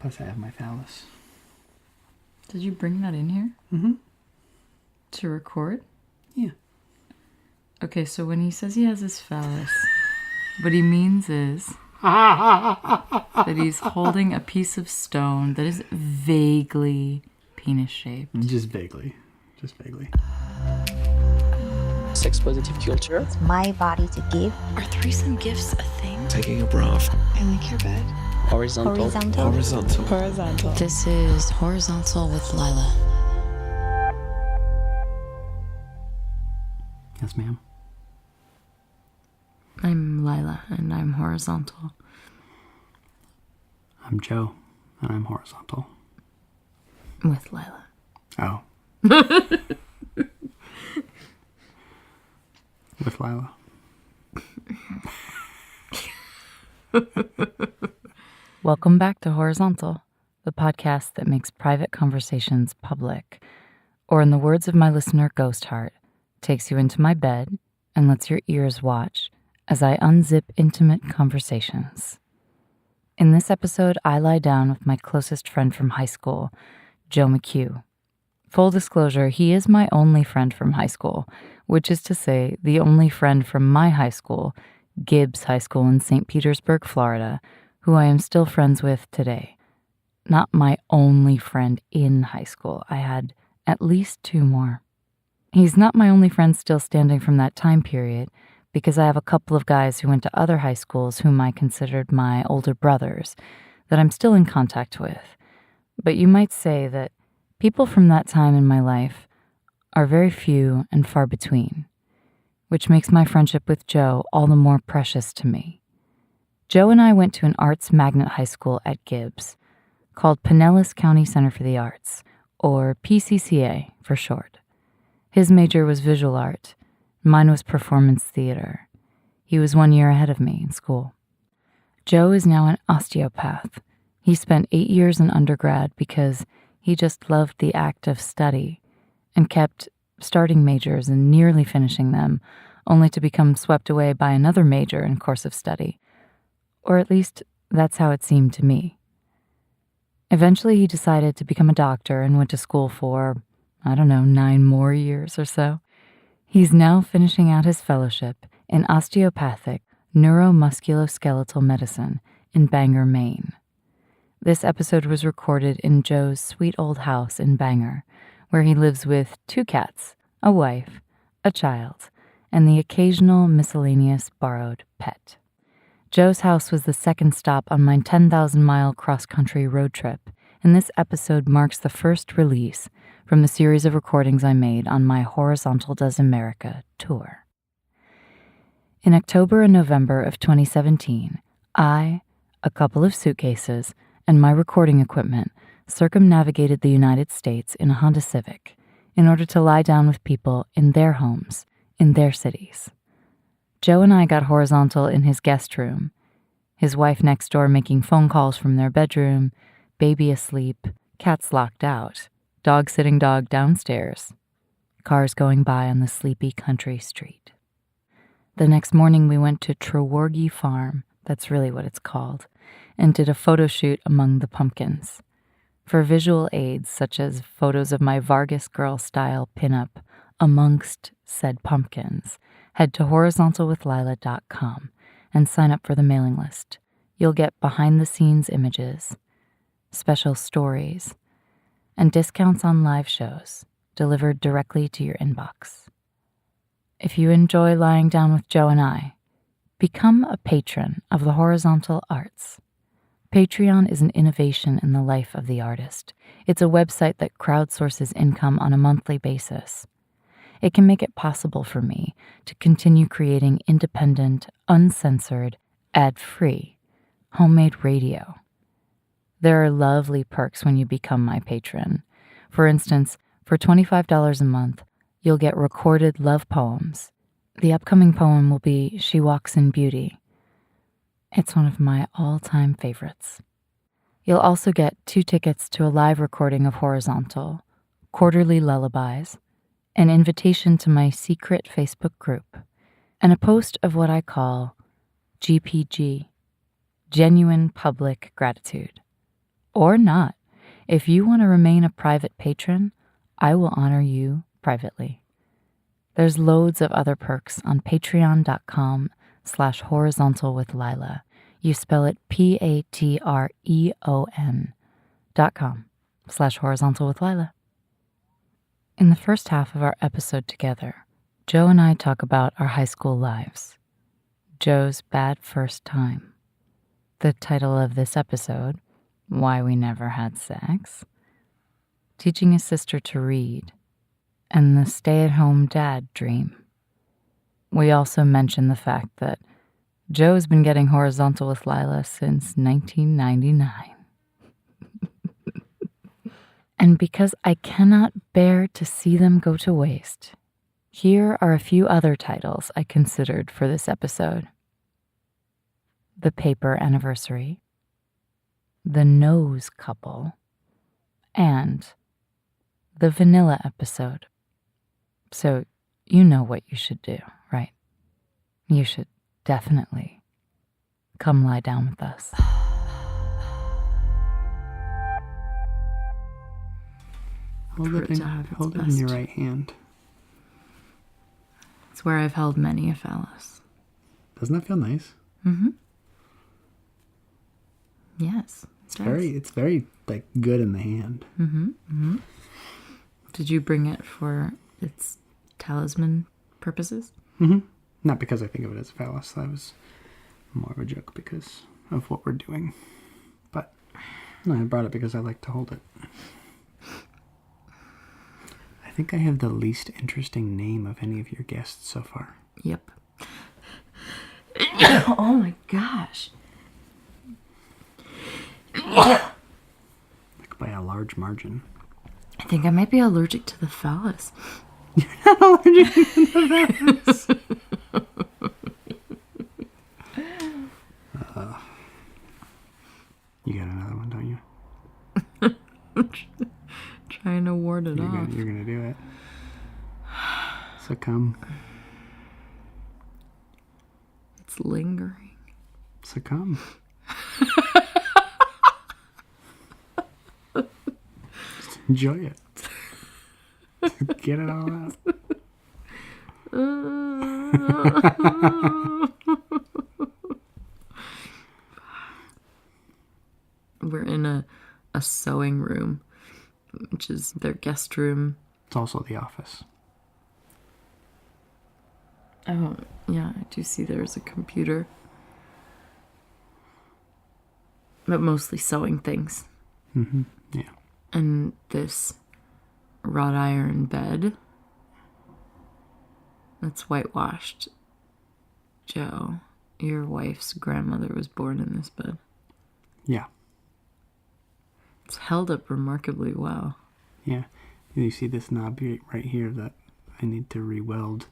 Plus I have my phallus. Did you bring that in here? Mm-hmm. To record? Yeah. Okay, so when he says he has his phallus, what he means is that he's holding a piece of stone that is vaguely penis-shaped. Just vaguely. Just vaguely. Sex-positive culture. It's my body to give. Are threesome gifts a thing? Taking a bra off. I like your bed. Horizontal. Horizontal. This is Horizontal with Lila. Yes, ma'am. I'm Lila, and I'm horizontal. I'm Joe, and I'm horizontal. With Lila. Oh. With Lila. Welcome back to Horizontal, the podcast that makes private conversations public, or in the words of my listener Ghostheart, takes you into my bed and lets your ears watch as I unzip intimate conversations. In this episode, I lie down with my closest friend from high school, Joe McCue. Full disclosure, he is my only friend from high school, which is to say the only friend from my high school, Gibbs High School in St. Petersburg, Florida, who I am still friends with today. Not my only friend in high school. I had at least two more. He's not my only friend still standing from that time period, because I have a couple of guys who went to other high schools whom I considered my older brothers that I'm still in contact with. But you might say that people from that time in my life are very few and far between, which makes my friendship with Joe all the more precious to me. Joe and I went to an arts magnet high school at Gibbs, called Pinellas County Center for the Arts, or PCCA for short. His major was visual art. Mine was performance theater. He was 1 year ahead of me in school. Joe is now an osteopath. He spent 8 years in undergrad because he just loved the act of study and kept starting majors and nearly finishing them, only to become swept away by another major in course of study. Or at least, that's how it seemed to me. Eventually, he decided to become a doctor and went to school for 9 more years or so. He's now finishing out his fellowship in Osteopathic Neuromusculoskeletal medicine in Bangor, Maine. This episode was recorded in Joe's sweet old house in Bangor, where he lives with 2 cats, a wife, a child, and the occasional miscellaneous borrowed pet. Joe's house was the second stop on my 10,000-mile cross-country road trip, and this episode marks the first release from the series of recordings I made on my Horizontal Does America tour. In October and November of 2017, I, a couple of suitcases, and my recording equipment circumnavigated the United States in a Honda Civic in order to lie down with people in their homes, in their cities. Joe and I got horizontal in his guest room, his wife next door making phone calls from their bedroom, baby asleep, cats locked out, dog sitting dog downstairs, cars going by on the sleepy country street. The next morning we went to Treworgy Farm, that's really what it's called, and did a photo shoot among the pumpkins. For visual aids such as photos of my Vargas Girl-style pinup amongst said pumpkins, head to horizontalwithlila.com and sign up for the mailing list. You'll get behind-the-scenes images, special stories, and discounts on live shows delivered directly to your inbox. If you enjoy lying down with Joe and I, become a patron of the Horizontal Arts. Patreon is an innovation in the life of the artist. It's a website that crowdsources income on a monthly basis. It can make it possible for me to continue creating independent, uncensored, ad-free, homemade radio. There are lovely perks when you become my patron. For instance, for $25 a month, you'll get recorded love poems. The upcoming poem will be She Walks in Beauty. It's one of my all-time favorites. You'll also get 2 tickets to a live recording of Horizontal, quarterly lullabies, an invitation to my secret Facebook group, and a post of what I call GPG, Genuine Public Gratitude, Or not. If you want to remain a private patron, I will honor you privately. There's loads of other perks on patreon.com/horizontal with Lila. You spell it patreon.com/horizontal with Lila. In the first half of our episode together, Joe and I talk about our high school lives. Joe's bad first time. The title of this episode, Why We Never Had Sex. Teaching his sister to read. And the stay-at-home dad dream. We also mention the fact that Joe's been getting horizontal with Lila since 1999. And because I cannot bear to see them go to waste, here are a few other titles I considered for this episode. The Paper Anniversary, The Nose Couple, and The Vanilla Episode. So you know what you should do, right? You should definitely come lie down with us. Hold it in your right hand. It's where I've held many a phallus. Doesn't that feel nice? Mm-hmm. Yes. It's very like good in the hand. Mm-hmm. Mm-hmm. Did you bring it for its talisman purposes? Mm-hmm. Not because I think of it as a phallus. That was more of a joke because of what we're doing. But no, I brought it because I like to hold it. I think I have the least interesting name of any of your guests so far. Yep. Oh my gosh. Like by a large margin. I think I might be allergic to the phallus. You're not allergic to the phallus. You got another one, don't you? Trying to ward it off. You're gonna do it. Succumb. It's lingering. Succumb. Just enjoy it. Get it all out. We're in a sewing room, which is their guest room. It's also the office. Oh, yeah, I do see there's a computer. But mostly sewing things. Mm-hmm. Yeah. And this wrought iron bed that's whitewashed. Joe, your wife's grandmother was born in this bed. Yeah. It's held up remarkably well. Yeah. You see this knob right here that I need to re-weld.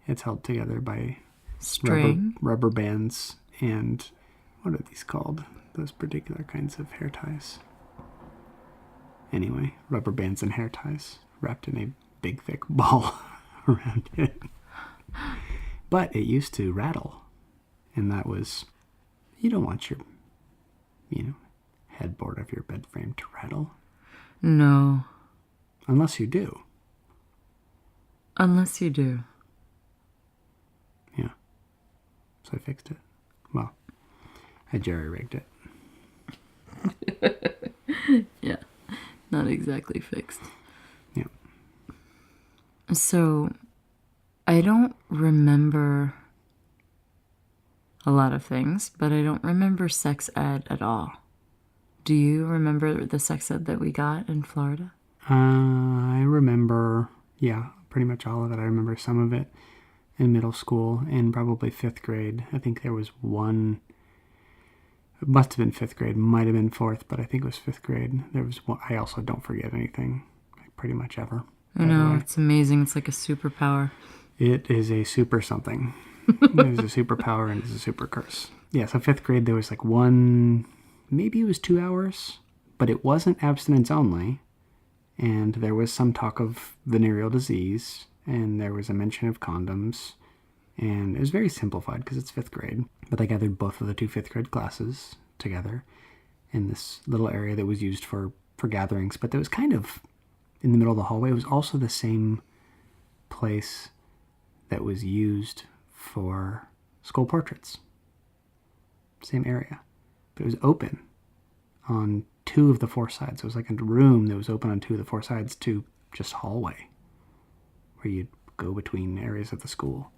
It's held together by string, rubber bands, and what are these called? Those particular kinds of hair ties. Anyway, rubber bands and hair ties wrapped in a big thick ball around it. But it used to rattle, and that was, you don't want your, headboard of your bed frame to rattle. No. Unless you do. Unless you do. Yeah. So I fixed it. Well, I jerry-rigged it. Yeah. Not exactly fixed. Yeah. So, I don't remember a lot of things, but I don't remember sex ed at all. Do you remember the sex ed that we got in Florida? I remember, pretty much all of it. I remember some of it in middle school and probably 5th grade. I think there was one, it must have been 5th grade, might have been 4th, but I think it was 5th grade. There was one, I also don't forget anything, like pretty much ever. I know, it's amazing. It's like a superpower. It is a super something. It is a superpower and it's a super curse. Yeah, so 5th grade there was like one, maybe it was 2 hours, but it wasn't abstinence only. And there was some talk of venereal disease, and there was a mention of condoms, and it was very simplified because it's 5th grade. But they gathered both of the 2 5th grade classes together, in this little area that was used for gatherings, but that was kind of in the middle of the hallway. It was also the same place that was used for school portraits. Same area. But it was open on 2 of the 4 sides. It was like a room that was open on 2 of the 4 sides to just hallway, where you'd go between areas of the school.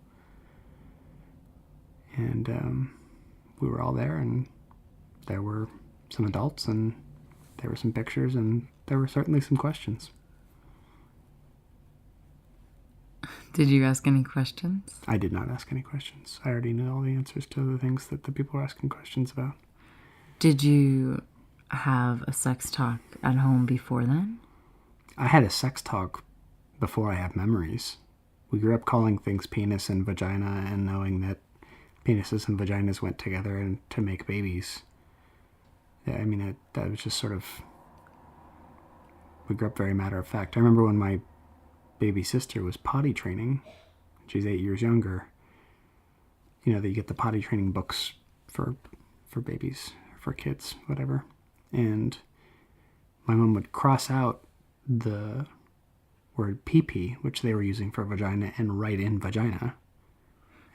And we were all there, and there were some adults, and there were some pictures, and there were certainly some questions. Did you ask any questions? I did not ask any questions. I already knew all the answers to the things that the people were asking questions about. Did you have a sex talk at home before then? I had a sex talk before I have memories. We grew up calling things penis and vagina and knowing that penises and vaginas went together and to make babies. Yeah, I mean, that was just sort of... We grew up very matter of fact. I remember when my baby sister was potty training. She's 8 years younger. You know, that you get the potty training books for babies, for kids, whatever. And my mom would cross out the word pee-pee, which they were using for vagina, and write in vagina.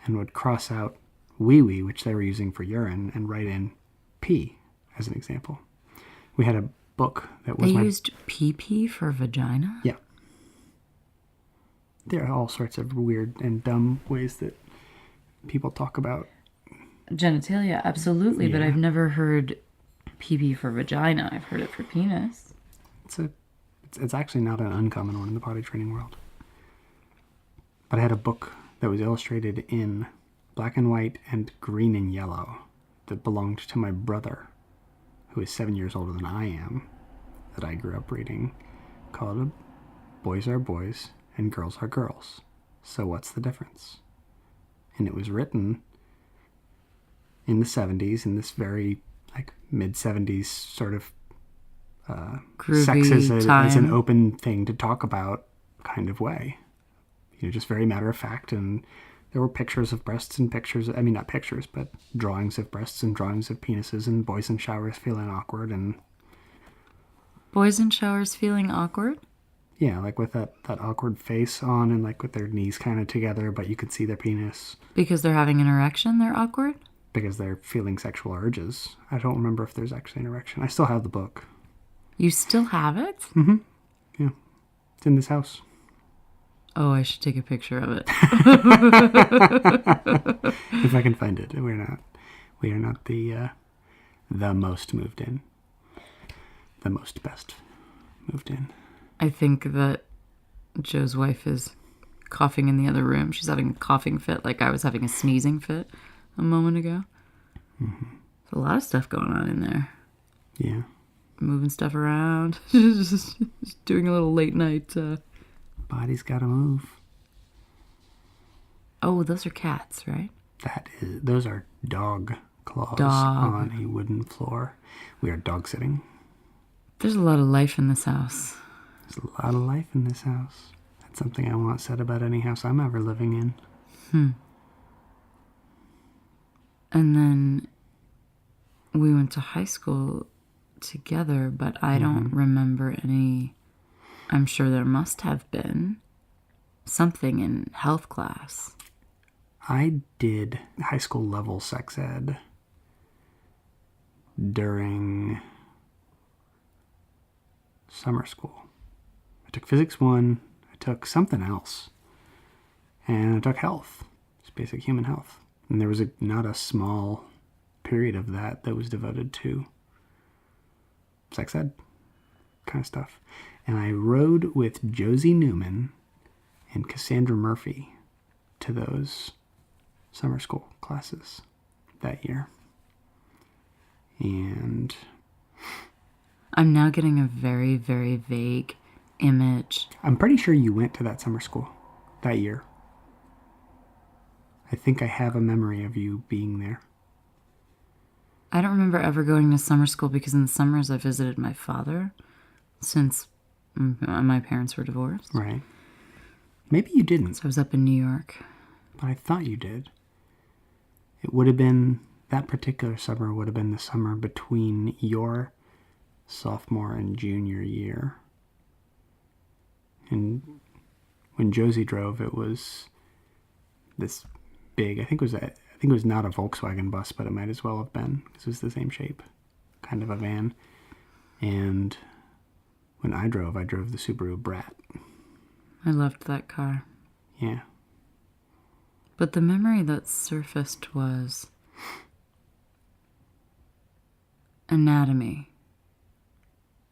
And would cross out wee-wee, which they were using for urine, and write in pee, as an example. We had a book that was They used pee-pee for vagina? Yeah. There are all sorts of weird and dumb ways that people talk about Genitalia, absolutely, but Yeah. I've never heard pee-pee for vagina. I've heard it for penis. It's actually not an uncommon one in the potty training world. But I had a book that was illustrated in black and white and green and yellow that belonged to my brother, who is 7 years older than I am, that I grew up reading, called Boys Are Boys and Girls Are Girls. So what's the difference? And it was written in the 70s, in this very like mid-70s sort of sex Groovy as time. an open thing to talk about kind of way. You know, just very matter of fact. And there were pictures of breasts and pictures, I mean, not pictures, but drawings of breasts and drawings of penises and boys in showers feeling awkward. And Boys in showers feeling awkward? yeah, like with that awkward face on and like with their knees kind of together, but you could see their penis. Because they're having an erection, they're awkward? Because they're feeling sexual urges. I don't remember if there's actually an erection. I still have the book. You still have it? Mm-hmm. Yeah. It's in this house. Oh, I should take a picture of it. If I can find it. We are not the most moved in. The most best moved in. I think that Joe's wife is coughing in the other room. She's having a coughing fit like I was having a sneezing fit a moment ago. Mm-hmm. There's a lot of stuff going on in there. Yeah. Moving stuff around. just doing a little late night. Body's gotta move. Oh, those are cats, right? Those are dog claws Dog. on a wooden floor. We are dog sitting. There's a lot of life in this house. There's a lot of life in this house. That's something I want said about any house I'm ever living in. And then we went to high school together, but I don't remember any. I'm sure there must have been something in health class. I did high school level sex ed during summer school. I took physics 1, I took something else, and I took health. It's basic human health. And there was not a small period of that was devoted to sex ed kind of stuff. And I rode with Josie Newman and Cassandra Murphy to those summer school classes that year. And I'm now getting a very, very vague image. I'm pretty sure you went to that summer school that year. I think I have a memory of you being there. I don't remember ever going to summer school because in the summers I visited my father since my parents were divorced. Right. Maybe you didn't, So I was up in New York. but I thought you did. It would have been that particular summer would have been the summer between your sophomore and junior year. And when Josie drove, it was this big, I think it was not a Volkswagen bus, but it might as well have been, because it was the same shape, kind of a van. And when I drove the Subaru Brat. I loved that car. Yeah. But the memory that surfaced was anatomy.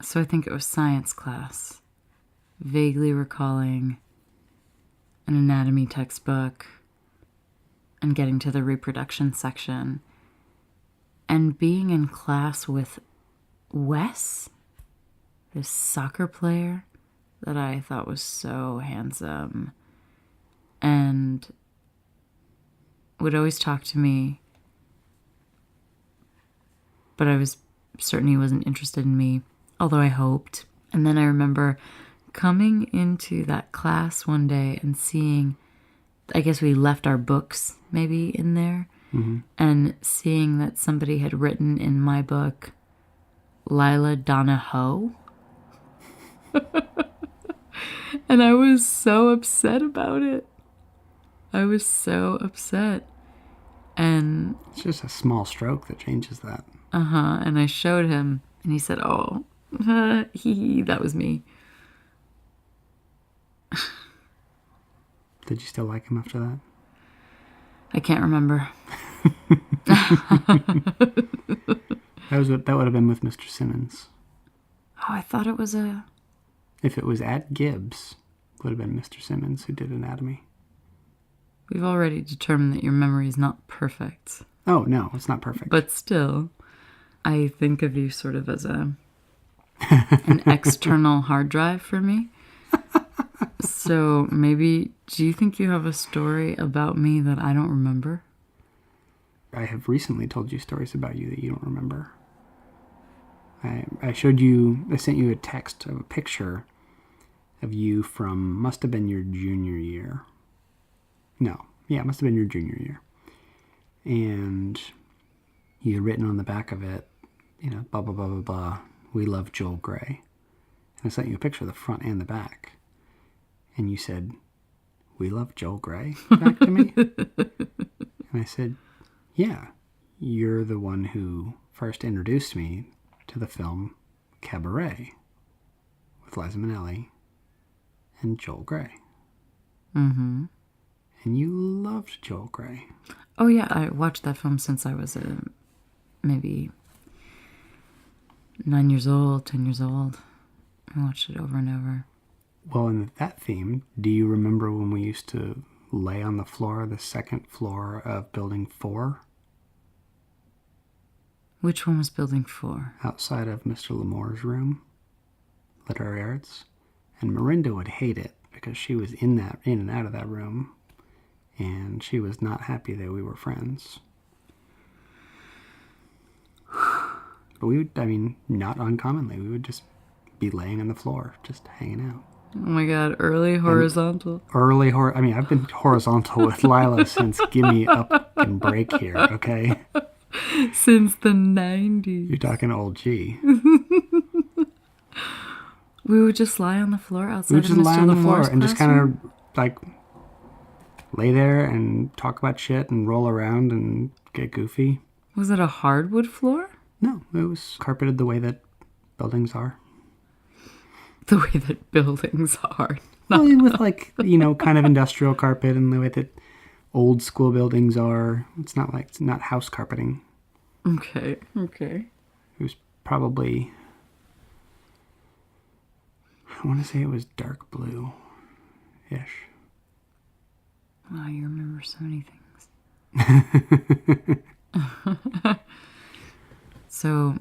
So I think it was science class. Vaguely recalling an anatomy textbook and getting to the reproduction section and being in class with Wes, this soccer player that I thought was so handsome and would always talk to me, but I was certain he wasn't interested in me, although I hoped. And then I remember coming into that class one day and seeing, I guess we left our books maybe in there, and seeing that somebody had written in my book, Lila Donna Ho. And I was so upset about it. I was so upset. And it's just a small stroke that changes that. And I showed him, and he said, "Oh, that was me." Did you still like him after that? I can't remember. That would have been with Mr. Simmons. Oh, I thought it was a... If it was at Gibbs, it would have been Mr. Simmons who did anatomy. We've already determined that your memory is not perfect. Oh, no, it's not perfect. But still, I think of you sort of as an external hard drive for me. So maybe, do you think you have a story about me that I don't remember? I have recently told you stories about you that you don't remember. I sent you a text of a picture of you from, must have been your junior year. No, yeah, it must have been your junior year. And you had written on the back of it, blah, blah, blah, blah, blah, we love Joel Gray. And I sent you a picture of the front and the back. And you said, we love Joel Gray, back to me. And I said, yeah, you're the one who first introduced me to the film Cabaret with Liza Minnelli and Joel Gray. Mm-hmm. And you loved Joel Gray. Oh, yeah, I watched that film since I was maybe 9 years old, 10 years old. I watched it over and over. Well, in that theme, do you remember when we used to lay on the floor, the second floor of Building 4? Which one was Building 4? Outside of Mr. Lamore's room, literary arts. And Marinda would hate it because she was in and out of that room, and she was not happy that we were friends. But we would, not uncommonly, we would just be laying on the floor, just hanging out. Oh my God, early horizontal. I've been horizontal with Lila since Gimme Up and Break here, okay? Since the 90s. You're talking old G. We would just lie on the floor outside. We would just lie on the floor and just classroom? kind of lay there and talk about shit and roll around and get goofy. Was it a hardwood floor? No, it was carpeted the way that buildings are. The way that buildings are. Well, with kind of industrial carpet and the way that old school buildings are. It's not house carpeting. Okay. It was probably, I want to say it was dark blue-ish. Wow, you remember so many things. So,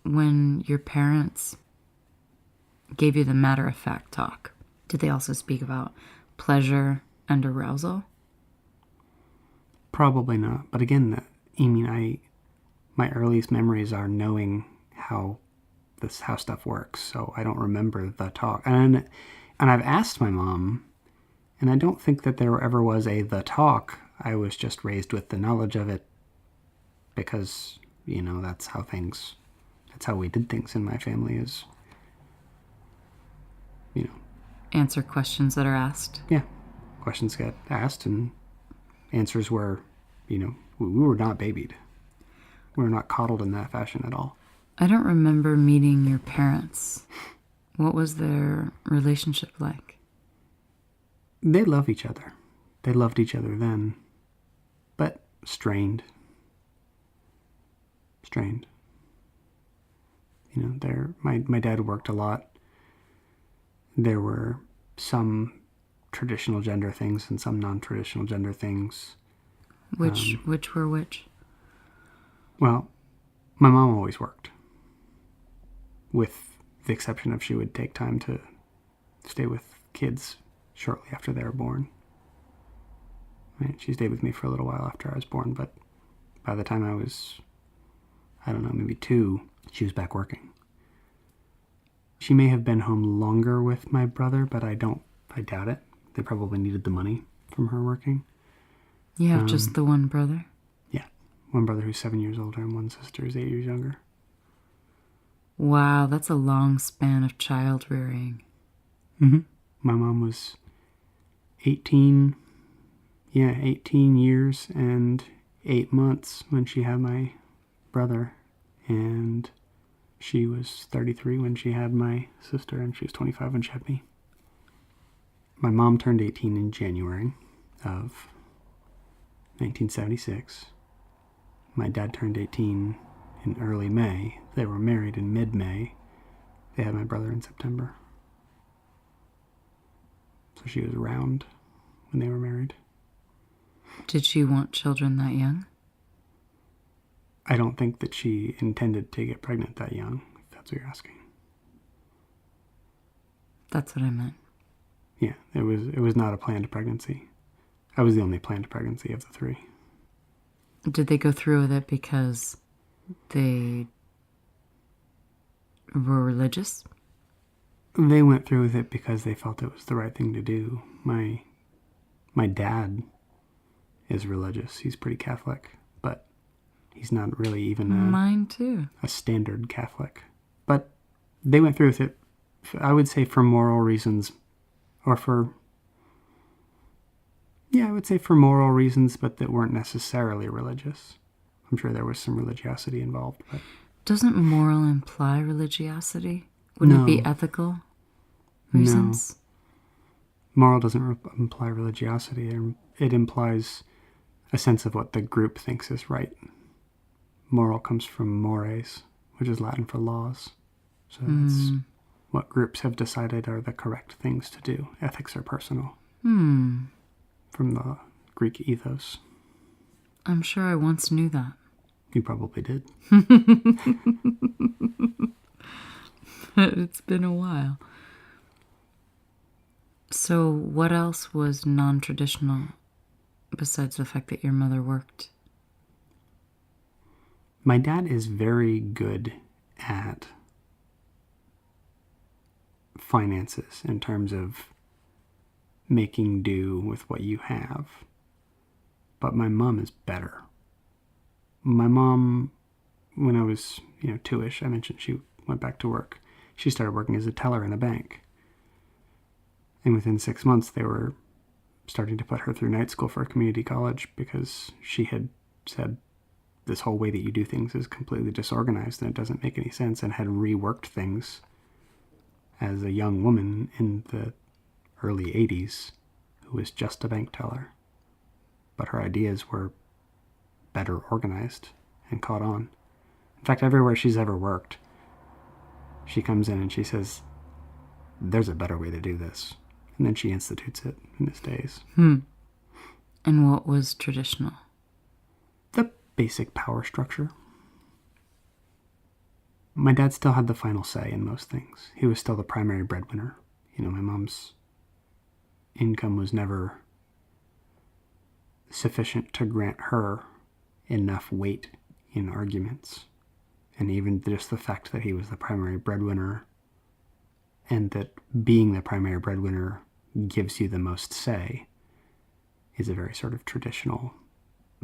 when your parents gave you the matter-of-fact talk, did they also speak about pleasure and arousal? Probably not. But again, my earliest memories are knowing how stuff works. So I don't remember the talk. And I've asked my mom, and I don't think that there ever was the talk. I was just raised with the knowledge of it because, that's how we did things in my family is, Answer questions that are asked. Yeah. Questions get asked and answers were, we were not babied. We were not coddled in that fashion at all. I don't remember meeting your parents. What was their relationship like? They love each other. They loved each other then, but strained. My dad worked a lot. There were some traditional gender things and some non-traditional gender things. Which were which? Well, my mom always worked, with the exception of she would take time to stay with kids shortly after they were born. Right? She stayed with me for a little while after I was born, but by the time I was, maybe 2, she was back working. She may have been home longer with my brother, but I doubt it. They probably needed the money from her working. You have just the one brother? Yeah. One brother who's 7 years older and one sister who's 8 years younger. Wow, that's a long span of child rearing. Mm-hmm. My mom was 18 years and 8 months when she had my brother, and she was 33 when she had my sister, and she was 25 when she had me. My mom turned 18 in January of 1976. My dad turned 18 in early May. They were married in mid-May. They had my brother in September. So she was around when they were married. Did she want children that young? I don't think that she intended to get pregnant that young, if that's what you're asking. That's what I meant. Yeah, it was not a planned pregnancy. I was the only planned pregnancy of the 3. Did they go through with it because they were religious? They went through with it because they felt it was the right thing to do. My dad is religious. He's pretty Catholic, but he's not really even Mine too. a standard Catholic. But they went through with it, I would say, for moral reasons, or I would say for moral reasons, but that weren't necessarily religious. I'm sure there was some religiosity involved, but... Doesn't moral imply religiosity? Wouldn't it be ethical reasons? No. Moral doesn't imply religiosity. It implies a sense of what the group thinks is right. Moral comes from mores, which is Latin for laws. So that's what groups have decided are the correct things to do. Ethics are personal. From the Greek ethos. I'm sure I once knew that. You probably did. It's been a while. So what else was non-traditional besides the fact that your mother worked? My dad is very good at finances in terms of making do with what you have. But my mom is better. My mom, when I was, 2-ish, I mentioned she went back to work. She started working as a teller in a bank. And within 6 months, they were starting to put her through night school for a community college because she had said, this whole way that you do things is completely disorganized and it doesn't make any sense, and had reworked things as a young woman in the early 80s who was just a bank teller. But her ideas were better organized and caught on. In fact, everywhere she's ever worked, she comes in and she says, there's a better way to do this. And then she institutes it and it stays. And what was traditional? The basic power structure. My dad still had the final say in most things. He was still the primary breadwinner. My mom's income was never sufficient to grant her enough weight in arguments. And even just the fact that he was the primary breadwinner, and that being the primary breadwinner gives you the most say, is a very sort of traditional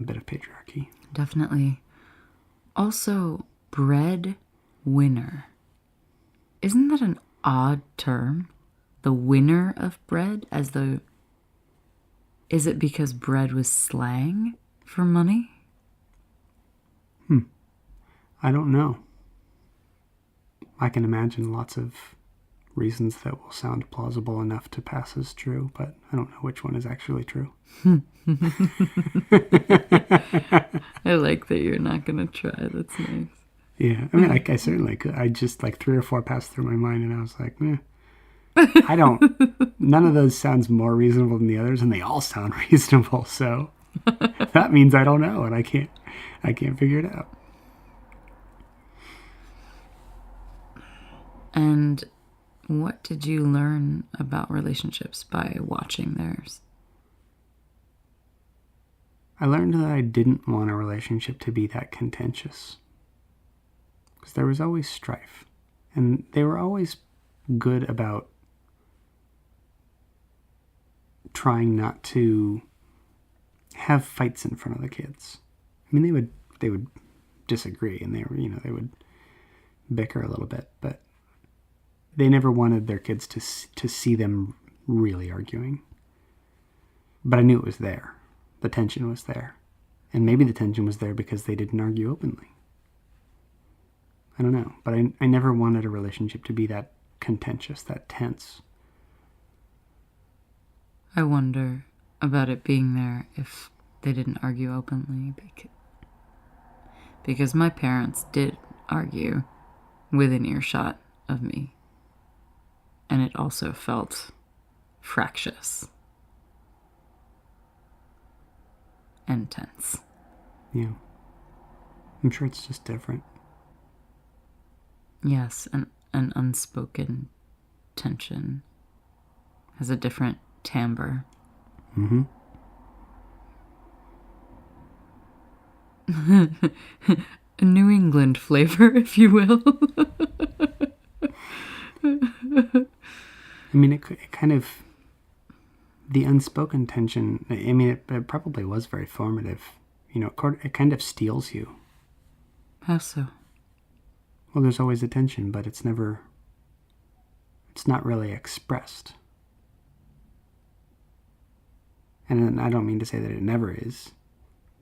bit of patriarchy. Definitely Also, breadwinner. Isn't that an odd term? The winner of bread, as though... Is it because bread was slang for money? I don't know. I can imagine lots of reasons that will sound plausible enough to pass as true, but I don't know which one is actually true. I like that you're not going to try. That's nice. Yeah, I mean, I certainly could. I just, like, 3 or 4 passed through my mind, and I was like, I don't... None of those sounds more reasonable than the others, and they all sound reasonable, so that means I don't know, and I can't figure it out. And what did you learn about relationships by watching theirs? I learned that I didn't want a relationship to be that contentious. Because there was always strife. And they were always good about trying not to have fights in front of the kids. I mean, they would disagree, and they would bicker a little bit, but they never wanted their kids to see them really arguing. But I knew it was there. The tension was there. And maybe the tension was there because they didn't argue openly. I don't know. But I never wanted a relationship to be that contentious, that tense. I wonder about it being there if they didn't argue openly. Because my parents did argue within earshot of me. And it also felt fractious and tense. Yeah. I'm sure it's just different. Yes, an unspoken tension has a different timbre. Mm-hmm. A New England flavor, if you will. I mean, it kind of... The unspoken tension, I mean, it probably was very formative. It kind of steals you. How so? Well, there's always a tension, but it's not really expressed. And I don't mean to say that it never is,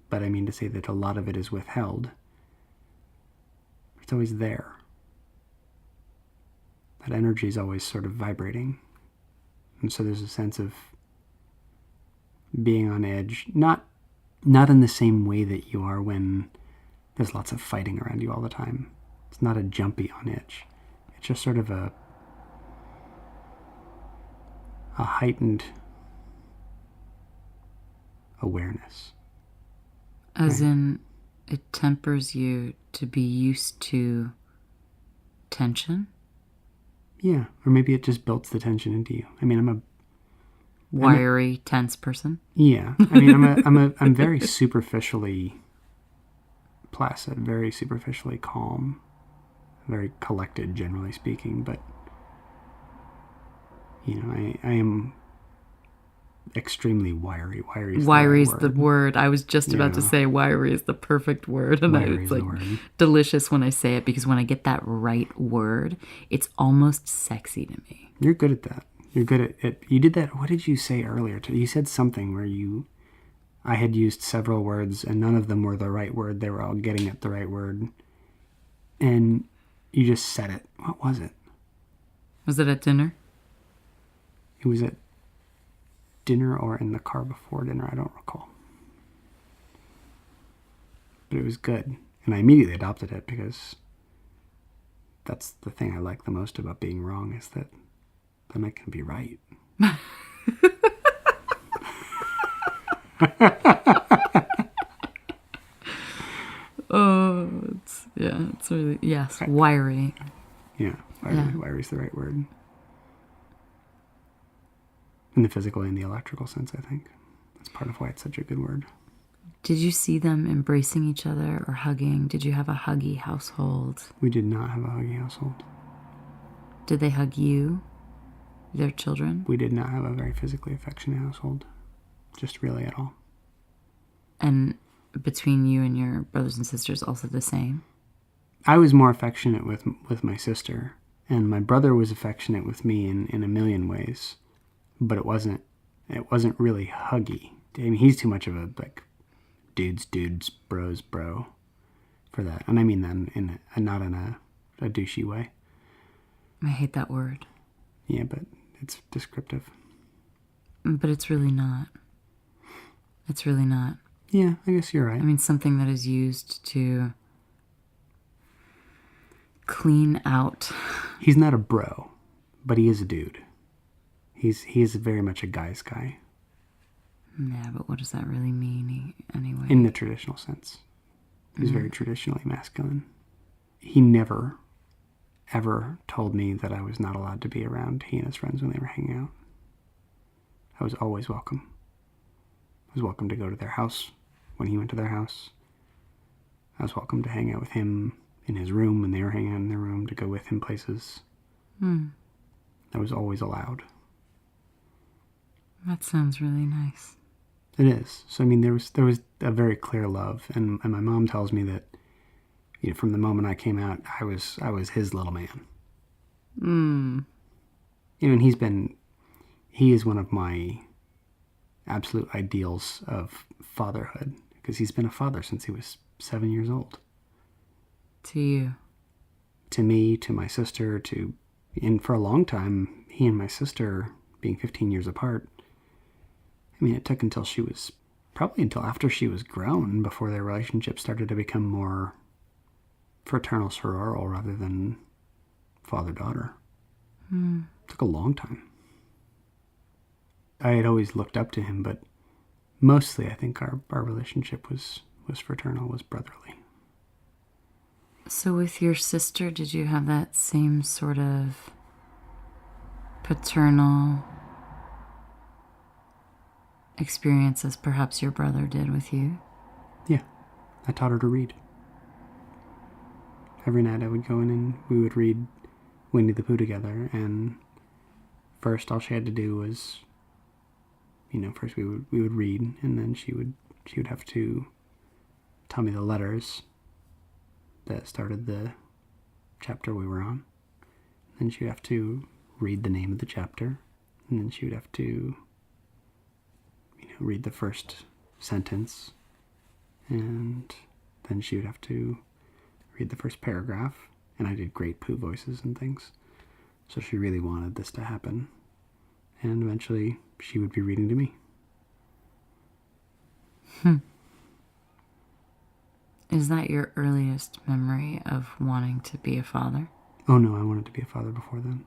but I mean to say that a lot of it is withheld. It's always there. That energy is always sort of vibrating. And so there's a sense of being on edge, not in the same way that you are when there's lots of fighting around you all the time. It's not a jumpy on edge. It's just sort of a heightened awareness. As in, it tempers you to be used to tension? Yeah, or maybe it just builds the tension into you. I mean, I'm a wiry, tense person. Yeah, I mean, I'm very superficially placid, very superficially calm, very collected, generally speaking. But I am extremely wiry. Wiry's the word. I was just about to say wiry is the perfect word, and it's like delicious when I say it, because when I get that right word, it's almost sexy to me. You're good at that. You're good at it. You did that. What did you say earlier? You said something where I had used several words and none of them were the right word. They were all getting at the right word. And you just said it. What was it? Was it at dinner? It was at dinner or in the car before dinner. I don't recall. But it was good. And I immediately adopted it because that's the thing I like the most about being wrong, is that then I can be right. Oh, it's really, yes, wiry. Yeah, wiry's the right word. In the physical and the electrical sense, I think. That's part of why it's such a good word. Did you see them embracing each other or hugging? Did you have a huggy household? We did not have a huggy household. Did they hug you? Their children? We did not have a very physically affectionate household. Just really at all. And between you and your brothers and sisters also the same? I was more affectionate with my sister, and my brother was affectionate with me in a million ways, but it wasn't really huggy. I mean, he's too much of a like dudes, bros, bro for that, and I mean that not in a douchey way. I hate that word. Yeah, but it's descriptive. But it's really not. It's really not. Yeah, I guess you're right. I mean, something that is used to clean out. He's not a bro, but he is a dude. He's very much a guy's guy. Yeah, but what does that really mean anyway? In the traditional sense. He's very traditionally masculine. He never, ever told me that I was not allowed to be around he and his friends when they were hanging out. I was always welcome. I was welcome to go to their house when he went to their house. I was welcome to hang out with him in his room when they were hanging out in their room, to go with him places. I was always allowed. That sounds really nice. It is. So I mean, there was a very clear love, and my mom tells me that, you know, from the moment I came out, I was his little man. You know, and he is one of my absolute ideals of fatherhood, because he's been a father since he was 7 years old. To you? To me, to my sister, and for a long time, he and my sister being 15 years apart, I mean, it took until after she was grown before their relationship started to become more fraternal sororal rather than father-daughter. It took a long time. I had always looked up to him, but mostly I think our relationship was fraternal, was brotherly. So with your sister, did you have that same sort of paternal experience as perhaps your brother did with you? Yeah, I taught her to read. Every night I would go in and we would read Winnie the Pooh together, and first all she had to do was, you know, first we would read, and then she would have to tell me the letters that started the chapter we were on. Then she would have to read the name of the chapter, and then she would have to, you know, read the first sentence, and then she would have to read the first paragraph, and I did great Pooh voices and things. So she really wanted this to happen, and eventually she would be reading to me. Is that your earliest memory of wanting to be a father? Oh no, I wanted to be a father before then.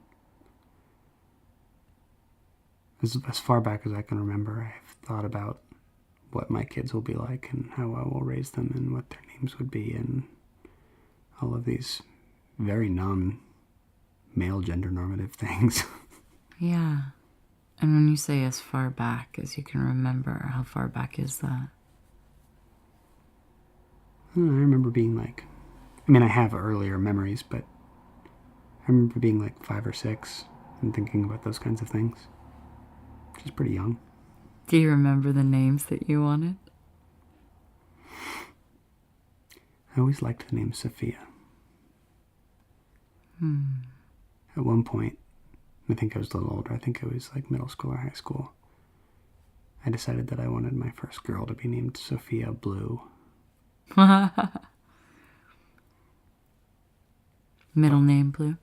As far back as I can remember, I have thought about what my kids will be like and how I will raise them and what their names would be and all of these very non-male gender normative things. Yeah. And when you say as far back as you can remember, how far back is that? I remember being like, I mean, I have earlier memories, but I remember being like 5 or 6 and thinking about those kinds of things, which is pretty young. Do you remember the names that you wanted? I always liked the name Sophia. At one point, I think I was a little older, I think it was like middle school or high school, I decided that I wanted my first girl to be named Sophia Blue. Middle name Blue?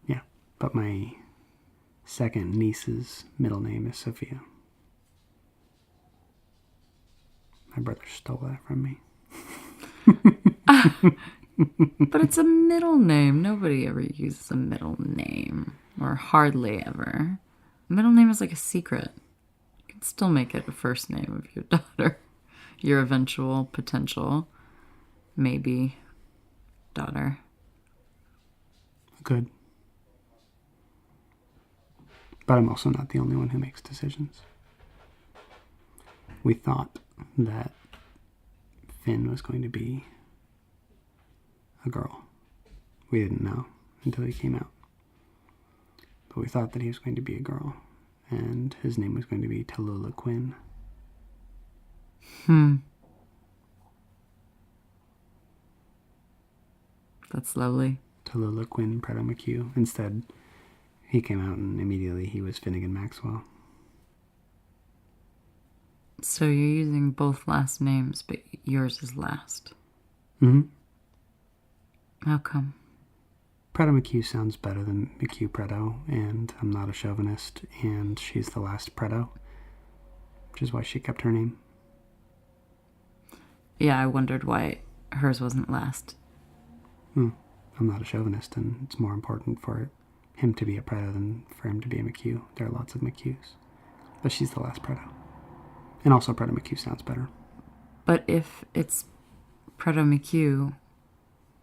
Yeah, but my second niece's middle name is Sophia. My brother stole that from me. But it's a middle name. Nobody ever uses a middle name. Or hardly ever. Middle name is like a secret. You can still make it a first name of your daughter. Your eventual potential, maybe, daughter. Good. But I'm also not the only one who makes decisions. We thought that Finn was going to be a girl. We didn't know until he came out. But we thought that he was going to be a girl, and his name was going to be Tallulah Quinn. That's lovely. Tallulah Quinn Preto McCue. Instead, he came out and immediately he was Finnegan Maxwell. So you're using both last names, but yours is last. Mm-hmm. How come? Preto McCue sounds better than McCue Preto, and I'm not a chauvinist, and she's the last Preto, which is why she kept her name. Yeah, I wondered why hers wasn't last. I'm not a chauvinist, and it's more important for him to be a Preto than for him to be a McCue. There are lots of McCues. But she's the last Preto. And also Preto McCue sounds better. But if it's Preto McCue,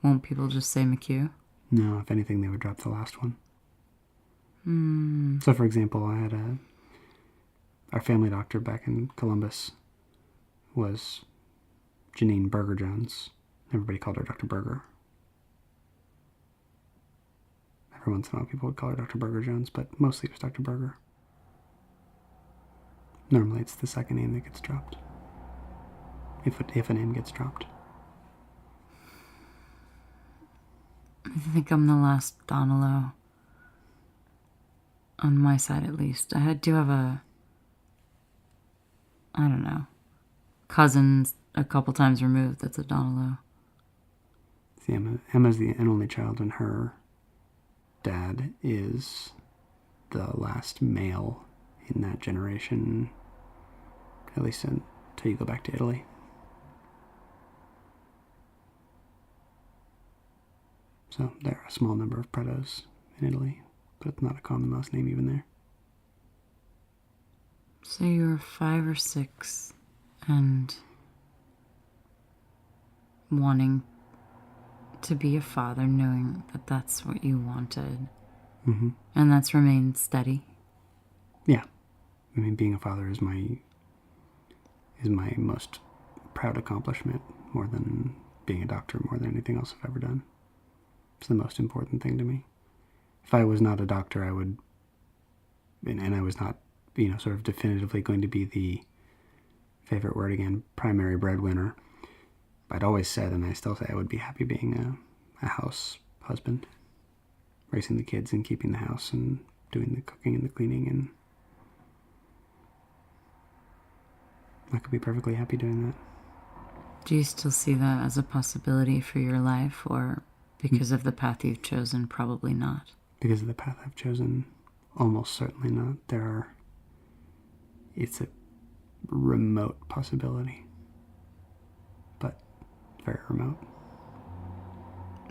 won't people just say McCue? No, if anything, they would drop the last one. So, for example, I had our family doctor back in Columbus was Janine Berger Jones. Everybody called her Dr. Berger. Every once in a while, people would call her Dr. Berger Jones, but mostly it was Dr. Berger. Normally, it's the second name that gets dropped. If a name gets dropped. I think I'm the last Donalo. On my side, at least. I do have cousins a couple times removed that's a Donalo. See, Emma's the only child, and her dad is the last male in that generation, at least until you go back to Italy. So there are a small number of Pretos in Italy, but it's not a common last name even there. So you were 5 or 6 and wanting to be a father, knowing that that's what you wanted. Mm-hmm. And that's remained steady. Yeah. I mean, being a father is my most proud accomplishment, more than being a doctor, more than anything else I've ever done. It's the most important thing to me. If I was not a doctor, I would, and I was not, sort of definitively going to be the, favorite word again, primary breadwinner. I'd always said, and I still say, I would be happy being a house husband, raising the kids and keeping the house and doing the cooking and the cleaning, and I could be perfectly happy doing that. Do you still see that as a possibility for your life, or because of the path you've chosen, probably not? Because of the path I've chosen, almost certainly not. It's a remote possibility, but very remote.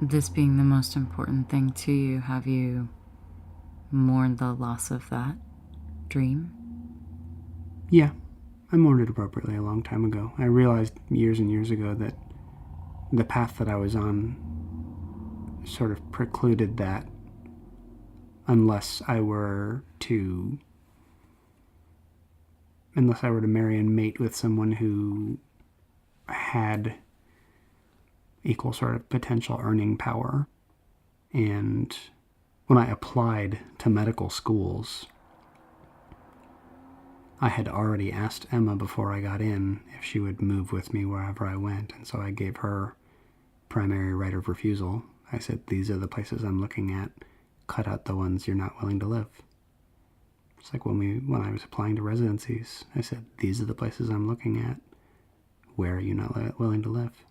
This being the most important thing to you, have you mourned the loss of that dream? Yeah, I mourned it appropriately a long time ago. I realized years and years ago that the path that I was on sort of precluded that unless I were to marry and mate with someone who had equal sort of potential earning power. And when I applied to medical schools, I had already asked Emma before I got in if she would move with me wherever I went, and so I gave her primary right of refusal. I said, these are the places I'm looking at. Cut out the ones you're not willing to live. It's like when I was applying to residencies, I said, these are the places I'm looking at. Where are you not willing to live?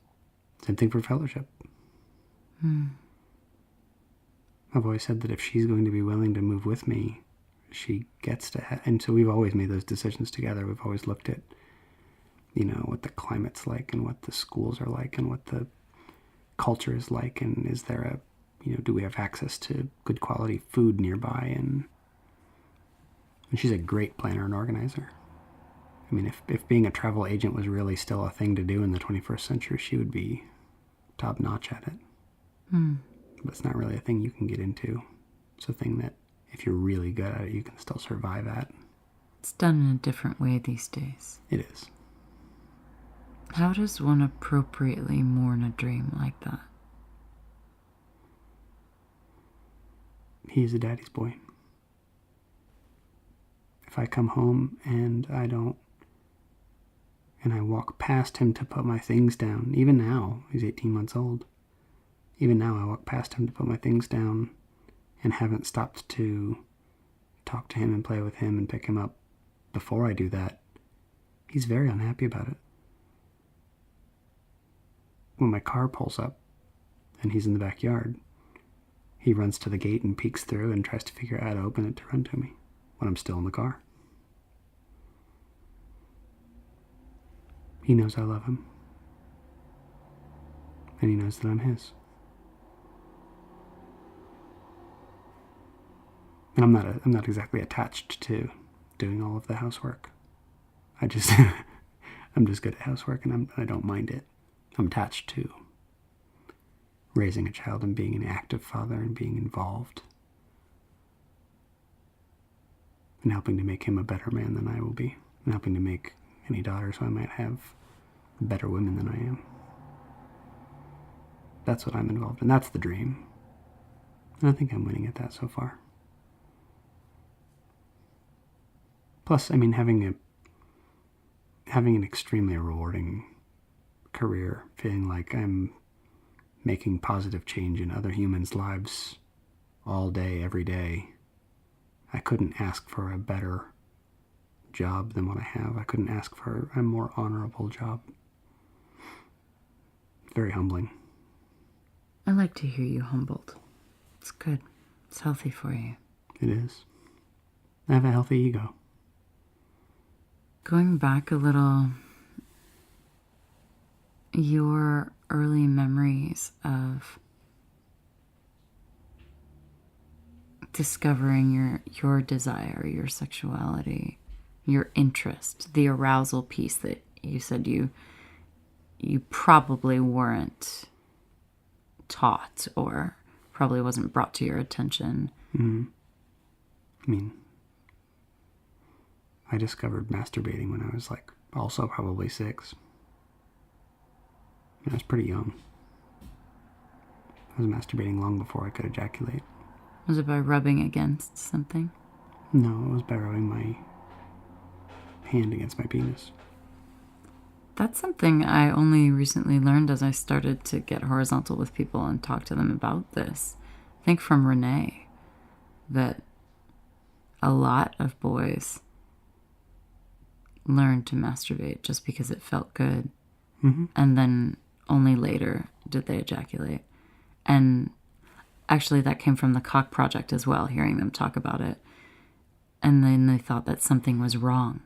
Same thing for fellowship. I've always said that if she's going to be willing to move with me, she gets to and so we've always made those decisions together. We've always looked at, what the climate's like and what the schools are like and what the culture is like, and is there do we have access to good quality food nearby, and she's a great planner and organizer. I mean, if being a travel agent was really still a thing to do in the 21st century, she would be top notch at it. But it's not really a thing you can get into. It's a thing that if you're really good at it, you can still survive at. It's done in a different way these days. It is. How does one appropriately mourn a dream like that? He's a daddy's boy. If I come home and I walk past him to put my things down, even now, he's 18 months old, Even now, I walk past him to put my things down and haven't stopped to talk to him and play with him and pick him up before I do that. He's very unhappy about it. When my car pulls up and he's in the backyard, he runs to the gate and peeks through and tries to figure out how to open it to run to me when I'm still in the car. He knows I love him. And he knows that I'm his. And I'm not exactly attached to doing all of the housework. I'm just good at housework, and I don't mind it. I'm attached to raising a child and being an active father and being involved and helping to make him a better man than I will be, and helping to make any daughters who I might have better women than I am. That's what I'm involved in. That's the dream. And I think I'm winning at that so far. Plus, I mean, having an extremely rewarding career, feeling like I'm making positive change in other humans' lives all day, every day. I couldn't ask for a better job than what I have. I couldn't ask for a more honorable job. Very humbling. I like to hear you humbled. It's good. It's healthy for you. It is. I have a healthy ego. Going back a little, your early memories of discovering your desire, your sexuality, your interest, the arousal piece that you said you probably weren't taught or probably wasn't brought to your attention. Mm-hmm. I mean, I discovered masturbating when I was also probably 6. I was pretty young. I was masturbating long before I could ejaculate. Was it by rubbing against something? No, it was by rubbing my hand against my penis. That's something I only recently learned as I started to get horizontal with people and talk to them about this. I think from Renee, that a lot of boys learned to masturbate just because it felt good. Mm-hmm. And then only later did they ejaculate. And actually that came from the Cock Project as well, hearing them talk about it. And then they thought that something was wrong.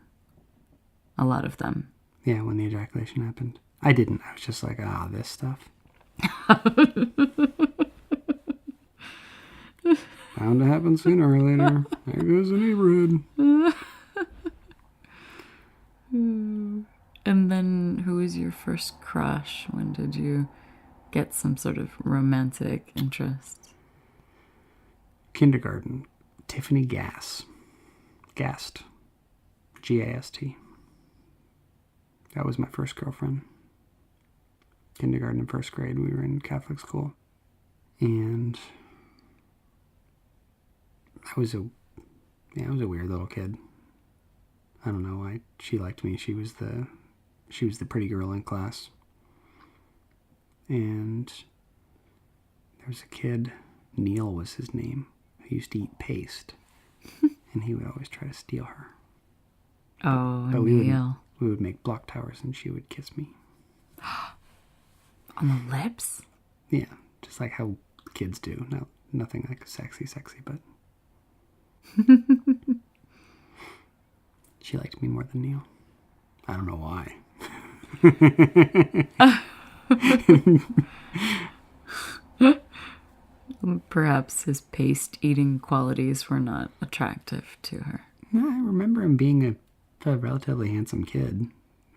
A lot of them. Yeah, when the ejaculation happened. I didn't. I was just like, this stuff. Bound to happen sooner or later. There goes the neighborhood. And then who was your first crush? When did you get some sort of romantic interest? Kindergarten. Tiffany Gast. Gast. G-A-S-T. That was my first girlfriend. Kindergarten and first grade, we were in Catholic school. And I was a weird little kid. I don't know why she liked me. She was the pretty girl in class. And there was a kid, Neil was his name, who used to eat paste. And he would always try to steal her. Oh, but Neil. We would make block towers and she would kiss me. On the lips? Yeah, just like how kids do. No, nothing like sexy, but she liked me more than Neil. I don't know why. Perhaps his paste-eating qualities were not attractive to her. No, I remember him being a relatively handsome kid.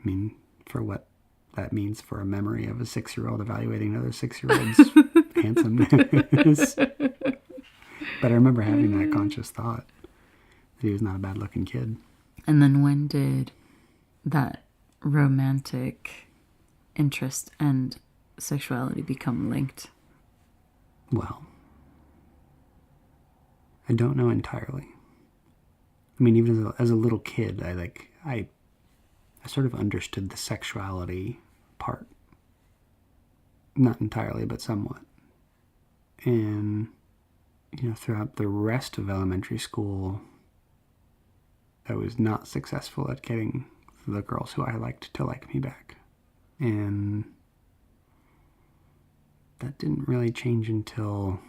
I mean, for what that means for a memory of a 6-year-old evaluating another 6-year-old's handsomeness. But I remember having that conscious thought that he was not a bad-looking kid. And then when did that romantic interest and sexuality become linked? Well, I don't know entirely. I mean, even as a little kid, I sort of understood the sexuality part. Not entirely, but somewhat. And, throughout the rest of elementary school, I was not successful at getting the girls who I liked to like me back. And that didn't really change until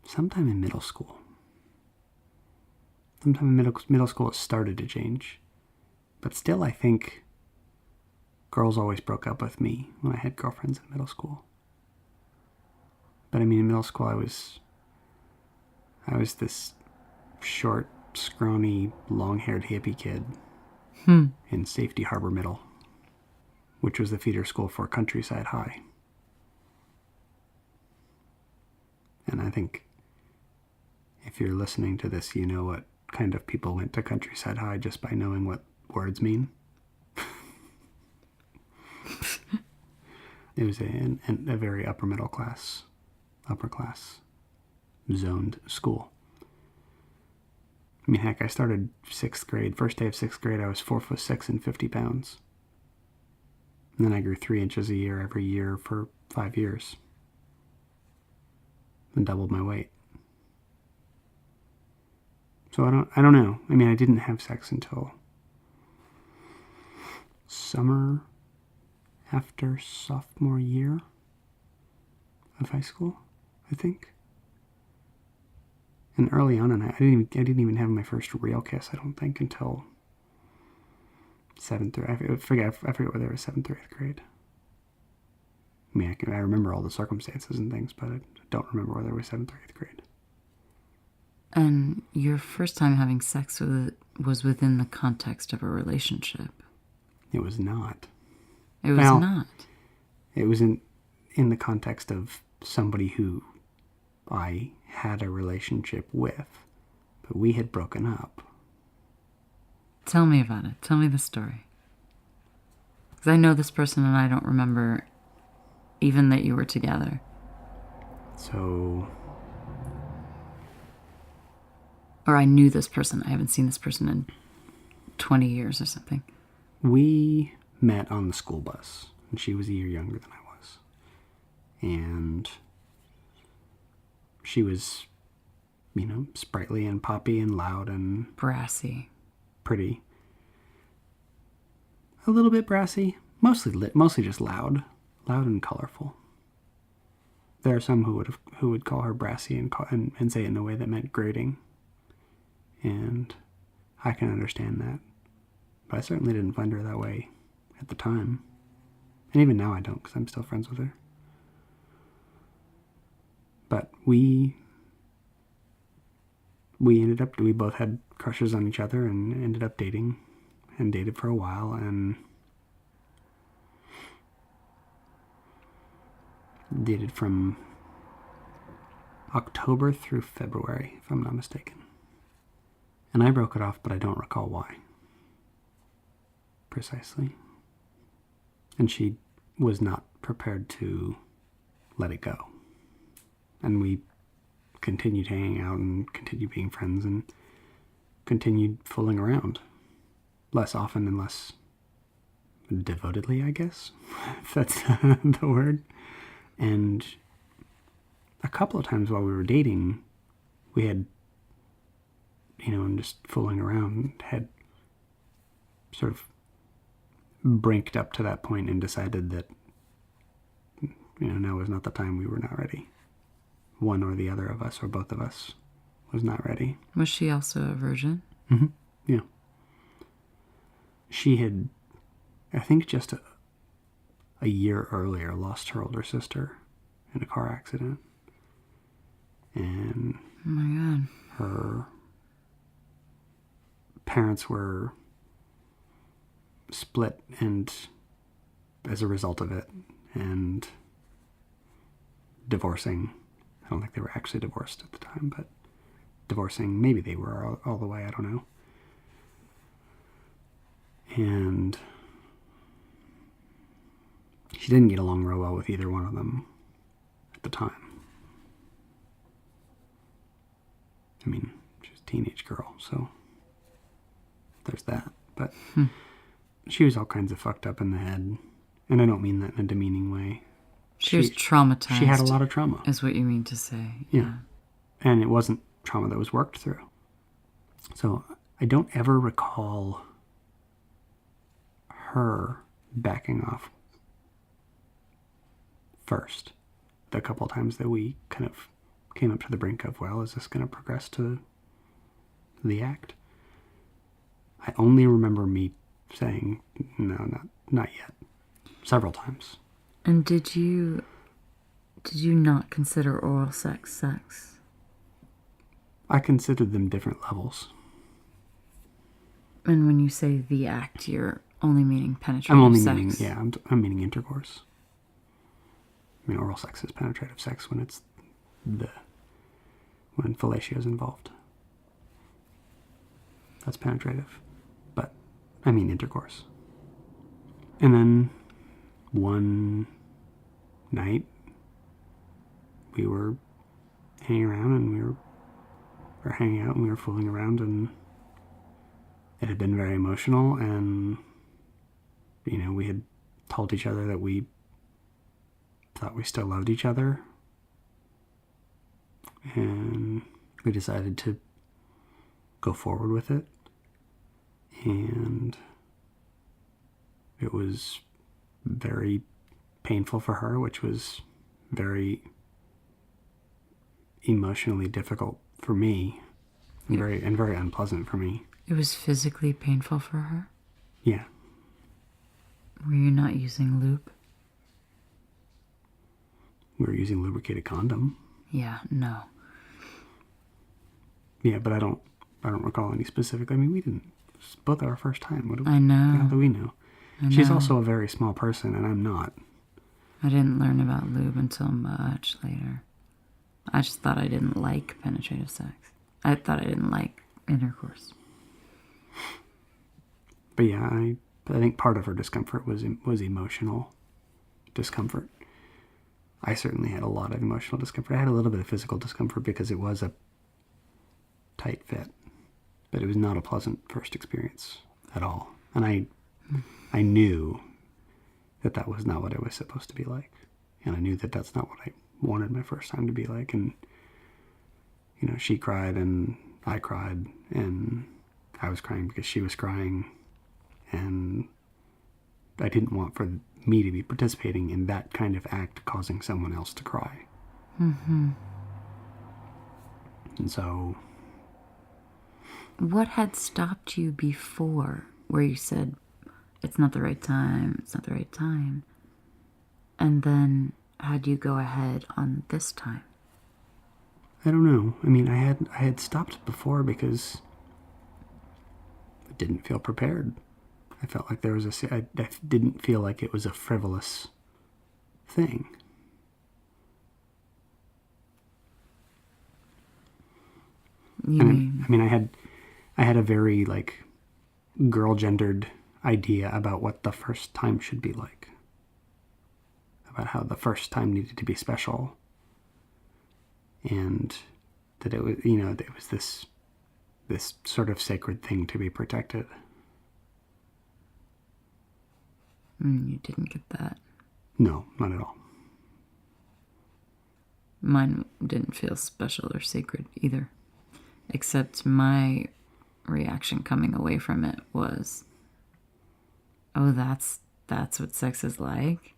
sometime in middle school. Sometime in middle school it started to change. But still, I think girls always broke up with me when I had girlfriends in middle school. But I mean, in middle school I was this short, scrawny, long-haired hippie kid in Safety Harbor Middle, which was the feeder school for Countryside High. And I think if you're listening to this, you know what kind of people went to Countryside High just by knowing what words mean. It was a very upper class zoned school. I mean, heck, I started 6th grade. First day of 6th grade, I was 4'6" and 50 pounds. And then I grew 3 inches a year every year for 5 years. And doubled my weight. So I don't know. I mean, I didn't have sex until summer after sophomore year of high school, I think. And early on, I didn't even have my first real kiss, I don't think, until 7th or I forget whether it was 7th or 8th grade. I mean, I remember all the circumstances and things, but I don't remember whether it was 7th or 8th grade. And your first time having sex was within the context of a relationship? It was not. It was not? It was in the context of somebody who I had a relationship with, but we had broken up. Tell me about it. Tell me the story. Because I know this person and I don't remember even that you were together. So... Or I knew this person. I haven't seen this person in 20 years or something. We met on the school bus, and she was a year younger than I was. And she was, sprightly and poppy and loud and... brassy. Pretty. A little bit brassy. Mostly just loud. Loud and colorful. There are some who would call her brassy and say it in a way that meant grating. And I can understand that. But I certainly didn't find her that way at the time. And even now I don't, because I'm still friends with her. But we both had crushes on each other and ended up dating and dated for a while and dated from October through February, if I'm not mistaken. And I broke it off, but I don't recall why. Precisely. And she was not prepared to let it go. And we continued hanging out and continued being friends and continued fooling around. Less often and less devotedly, I guess, if that's the word. And a couple of times while we were dating, we had, and just fooling around, had sort of brinked up to that point and decided that, now was not the time, we were not ready. One or the other of us, or both of us, was not ready. Was she also a virgin? Mm-hmm. Yeah. She had, I think just a year earlier, lost her older sister in a car accident. And oh my God. Her parents were split, and as a result of it, and divorcing. I don't think they were actually divorced at the time, but divorcing, maybe they were all the way, I don't know. And she didn't get along real well with either one of them at the time. I mean, she was a teenage girl, so there's that. But she was all kinds of fucked up in the head. And I don't mean that in a demeaning way. She was traumatized. She had a lot of trauma. Is what you mean to say. Yeah. And it wasn't trauma that was worked through. So I don't ever recall her backing off first. The couple times that we kind of came up to the brink of, well, is this going to progress to the act? I only remember me saying, no, not yet. Several times. And did you not consider oral sex? I considered them different levels. And when you say the act, you're only meaning penetrative I'm only sex? meaning, yeah, I'm meaning intercourse. I mean, oral sex is penetrative sex when it's when fellatio is involved. That's penetrative. But I mean intercourse. And then one night we were hanging around and we were hanging out and we were fooling around, and it had been very emotional, and we had told each other that we thought we still loved each other, and we decided to go forward with it. And it was very painful for her, which was very emotionally difficult for me, and very unpleasant for me. It was physically painful for her? Yeah. Were you not using lube? We were using lubricated condom. Yeah, no. Yeah, but I don't recall any specific. I mean, we didn't. It's both our first time. I know. How do we know? She's also a very small person, and I'm not. I didn't learn about lube until much later. I just thought I didn't like penetrative sex. I thought I didn't like intercourse. But yeah, I think part of her discomfort was emotional discomfort. I certainly had a lot of emotional discomfort. I had a little bit of physical discomfort because it was a tight fit, but it was not a pleasant first experience at all. And I knew that was not what it was supposed to be like, and I knew that that's not what I wanted my first time to be like. And she cried and I cried, and I was crying because she was crying, and I didn't want for me to be participating in that kind of act causing someone else to cry. Mm-hmm. And so... What had stopped you before, where you said, it's not the right time, and then how'd you go ahead on this time? I don't know. I mean, I had stopped before because I didn't feel prepared. I felt like I didn't feel like it was a frivolous thing. I had a very girl-gendered idea about what the first time should be like, about how the first time needed to be special, and that it was it was this sort of sacred thing to be protected. You didn't get that? No, not at all. Mine didn't feel special or sacred either, except my reaction coming away from it was, oh, that's what sex is like?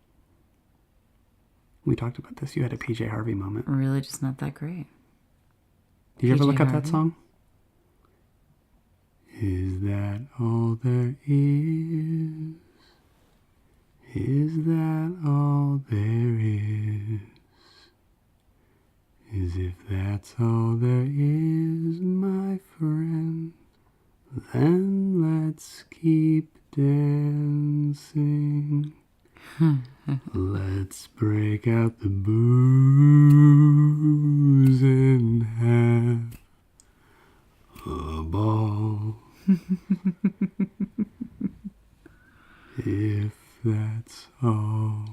We talked about this. You had a PJ Harvey moment. Really just not that great. Did you ever look up Harvey? that song? Is that all there is? Is that all there is? As if that's all there is, my friend, then let's keep dancing. Let's break out the booze and have a ball. If that's all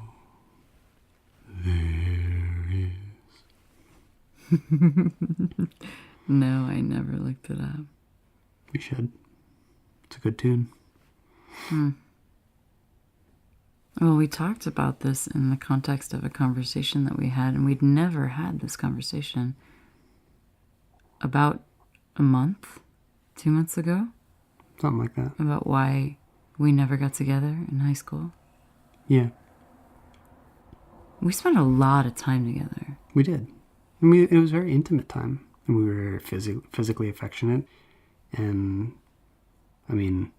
there is. No, I never looked it up. We should. It's a good tune. Well, we talked about this in the context of a conversation that we had, and we'd never had this conversation about a month, 2 months ago, Something like that. about why we never got together in high school. Yeah, We spent a lot of time together. we did. I mean, it was very intimate time. And we were physically affectionate. And, I mean,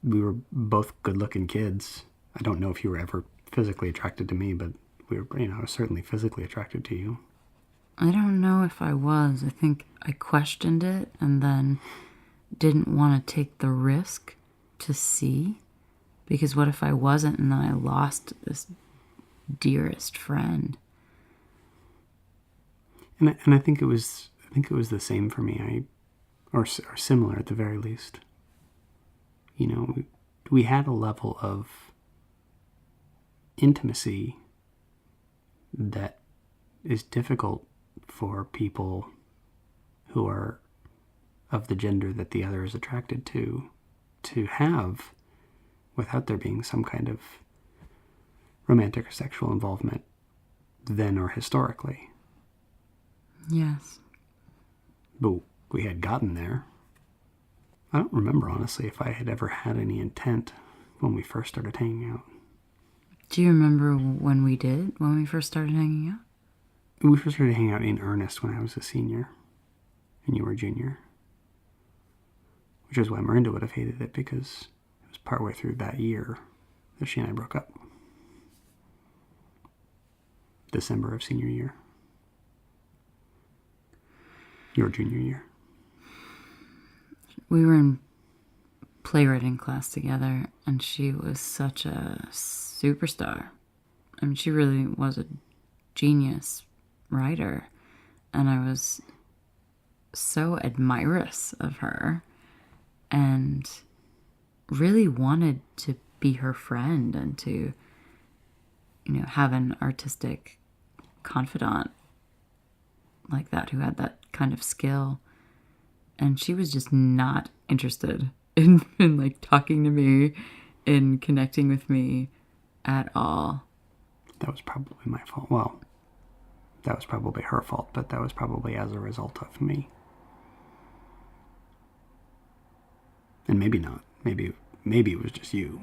we were both good-looking kids. I don't know if you were ever physically attracted to me, but we were, I was certainly physically attracted to you. I don't know if I was. I think I questioned it and then didn't want to take the risk to see. Because what if I wasn't and then I lost this dearest friend? And I think it was the same for me. Or similar at the very least. We had a level of intimacy that is difficult for people who are of the gender that the other is attracted to have without there being some kind of romantic or sexual involvement then or historically. Yes. But we had gotten there. I don't remember, honestly, if I had ever had any intent when we first started hanging out. Do you remember when we first started hanging out? We first started hanging out in earnest when I was a senior and you were a junior. Which is why Miranda would have hated it, because it was partway through that year that she and I broke up. December of senior year. Your junior year. We were in playwriting class together, and she was such a superstar. I mean, she really was a genius writer, and I was so admirous of her and really wanted to be her friend and to, have an artistic confidant like that who had that kind of skill. And she was just not interested in like talking to me, in connecting with me at all. That was probably my fault. Well, that was probably her fault, but that was probably as a result of me. And maybe not. Maybe it was just you.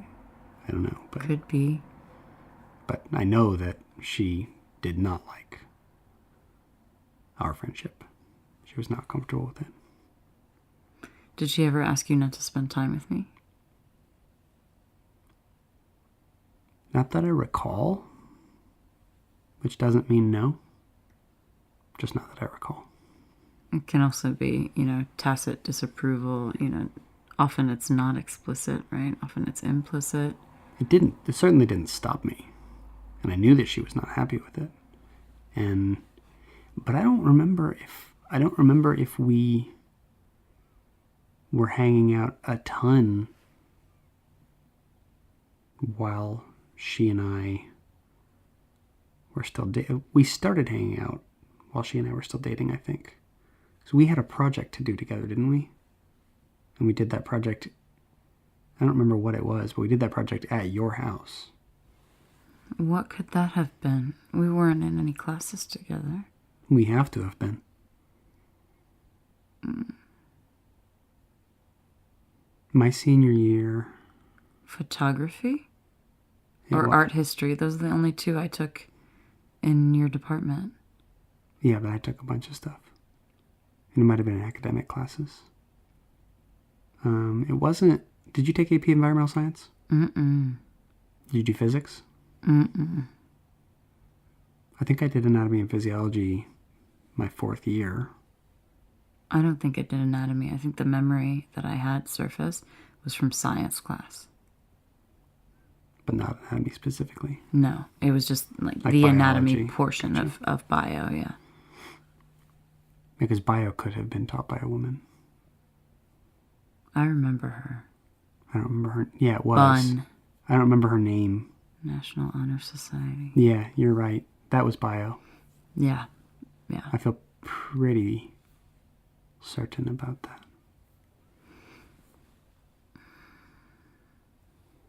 I don't know. But, Could be. But I know that she did not like our friendship. She was not comfortable with it. Did she ever ask you not to spend time with me? Not that I recall, which doesn't mean no. Just not that I recall. It can also be, tacit disapproval. Often it's not explicit, right? Often it's implicit. It certainly didn't stop me. And I knew that she was not happy with it. But I don't remember if we were hanging out a ton while she and I were still dating. We started hanging out while she and I were still dating, I think. So we had a project to do together, didn't we? And we did that project, I don't remember what it was, but we did that project at your house. What could that have been? We weren't in any classes together. We have to have been. My senior year. Photography? Or art history? Those are the only two I took in your department. Yeah, but I took a bunch of stuff. And it might have been academic classes. It wasn't... Did you take AP Environmental Science? Mm-mm. Did you do physics? Mm-mm. I think I did anatomy and physiology my fourth year. I don't think I did anatomy. I think the memory that I had surfaced was from science class. But not anatomy specifically. No, it was just like the biology. anatomy portion Gotcha. of bio, yeah. Because bio could have been taught by a woman. I remember her. I don't remember her... Yeah, it was. Bun. I don't remember her name. National Honor Society. Yeah, you're right. That was bio. Yeah. I feel pretty certain about that.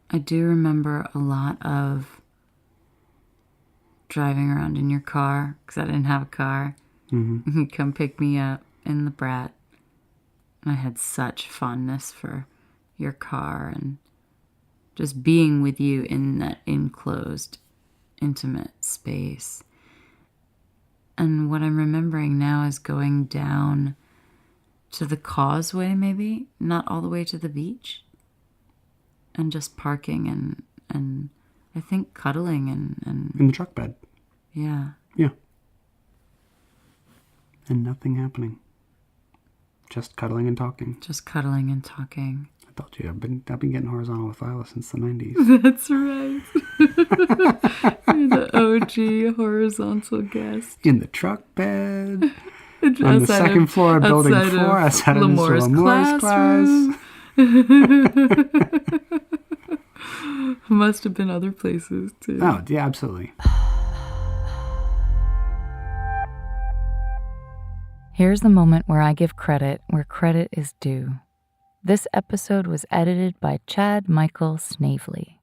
I do remember a lot of driving around in your car, because I didn't have a car. Mm-hmm. You'd come pick me up in the Brat. And I had such fondness for your car and just being with you in that enclosed, intimate space. And what I'm remembering now is going down to the causeway, maybe, not all the way to the beach, and just parking and I think cuddling and In the truck bed. yeah. Yeah. And nothing happening. Just cuddling and talking. Just cuddling and talking. I told you, I've been getting horizontal with Lila since the 90s. That's right. You're the OG horizontal guest. In the truck bed. On the second floor of building 4, outside of Mr. Lamore's class. Must have been other places too. Oh, yeah, absolutely. Here's the moment where I give credit where credit is due. This episode was edited by Chad Michael Snavely.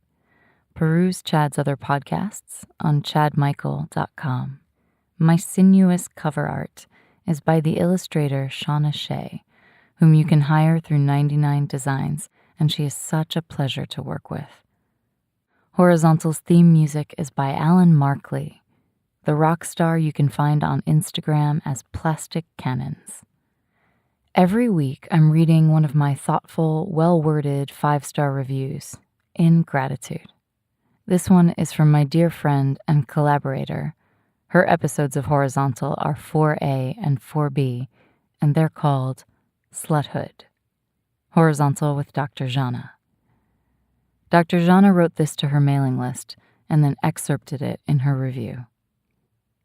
Peruse Chad's other podcasts on chadmichael.com. My sinuous cover art is by the illustrator Shauna Shea, whom you can hire through 99 Designs, and she is such a pleasure to work with. Horizontal's theme music is by Alan Markley, the rock star you can find on Instagram as Plastic Cannons. Every week, I'm reading one of my thoughtful, well-worded 5-star reviews, in gratitude. This one is from my dear friend and collaborator. Her episodes of Horizontal are 4A and 4B, and they're called Sluthood. Horizontal with Dr. Jana. Dr. Jana wrote this to her mailing list and then excerpted it in her review.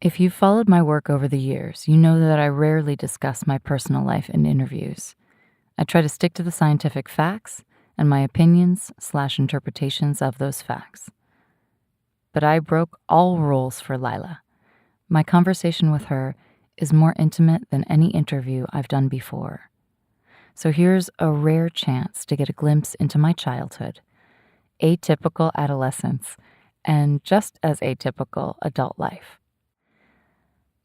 If you've followed my work over the years, you know that I rarely discuss my personal life in interviews. I try to stick to the scientific facts and my opinions/interpretations of those facts. But I broke all rules for Lila. My conversation with her is more intimate than any interview I've done before. So here's a rare chance to get a glimpse into my childhood, atypical adolescence, and just as atypical adult life.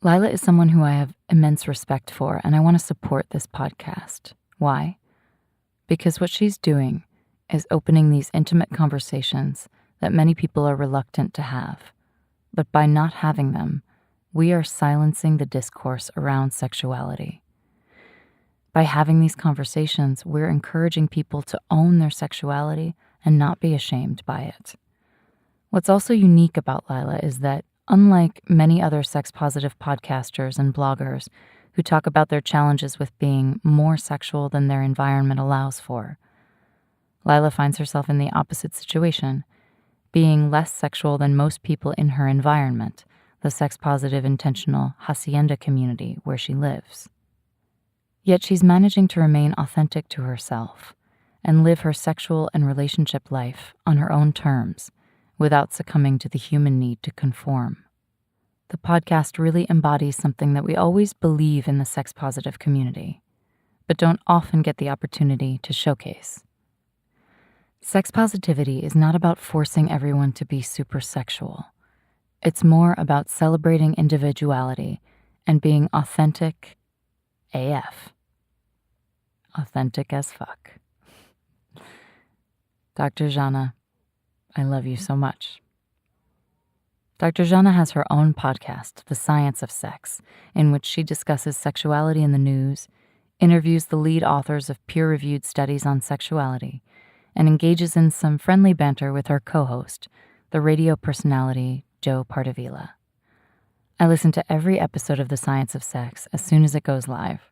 Lila is someone who I have immense respect for, and I want to support this podcast. Why? Because what she's doing is opening these intimate conversations that many people are reluctant to have. But by not having them, we are silencing the discourse around sexuality. By having these conversations, we're encouraging people to own their sexuality and not be ashamed by it. What's also unique about Lila is that, unlike many other sex-positive podcasters and bloggers who talk about their challenges with being more sexual than their environment allows for, Lila finds herself in the opposite situation, being less sexual than most people in her environment, the sex-positive intentional hacienda community where she lives. Yet she's managing to remain authentic to herself and live her sexual and relationship life on her own terms, without succumbing to the human need to conform. The podcast really embodies something that we always believe in the sex-positive community, but don't often get the opportunity to showcase. Sex positivity is not about forcing everyone to be super sexual. It's more about celebrating individuality and being authentic AF. Authentic as fuck. Dr. Jana, I love you so much. Dr. Jana has her own podcast, The Science of Sex, in which she discusses sexuality in the news, interviews the lead authors of peer-reviewed studies on sexuality, and engages in some friendly banter with her co-host, the radio personality Joe Pardavila. I listen to every episode of The Science of Sex as soon as it goes live.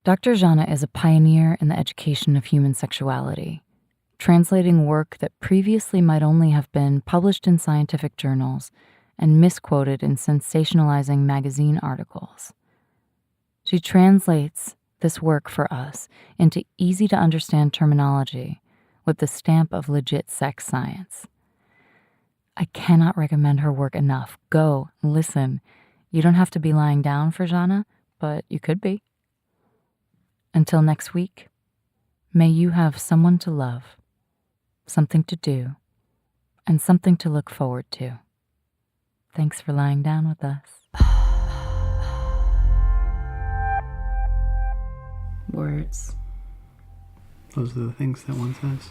Dr. Jana is a pioneer in the education of human sexuality, translating work that previously might only have been published in scientific journals and misquoted in sensationalizing magazine articles. She translates this work for us into easy-to-understand terminology with the stamp of legit sex science. I cannot recommend her work enough. Go, listen. You don't have to be lying down for Jana, but you could be. Until next week, may you have someone to love, something to do, and something to look forward to. Thanks for lying down with us. Words. Those are the things that one says.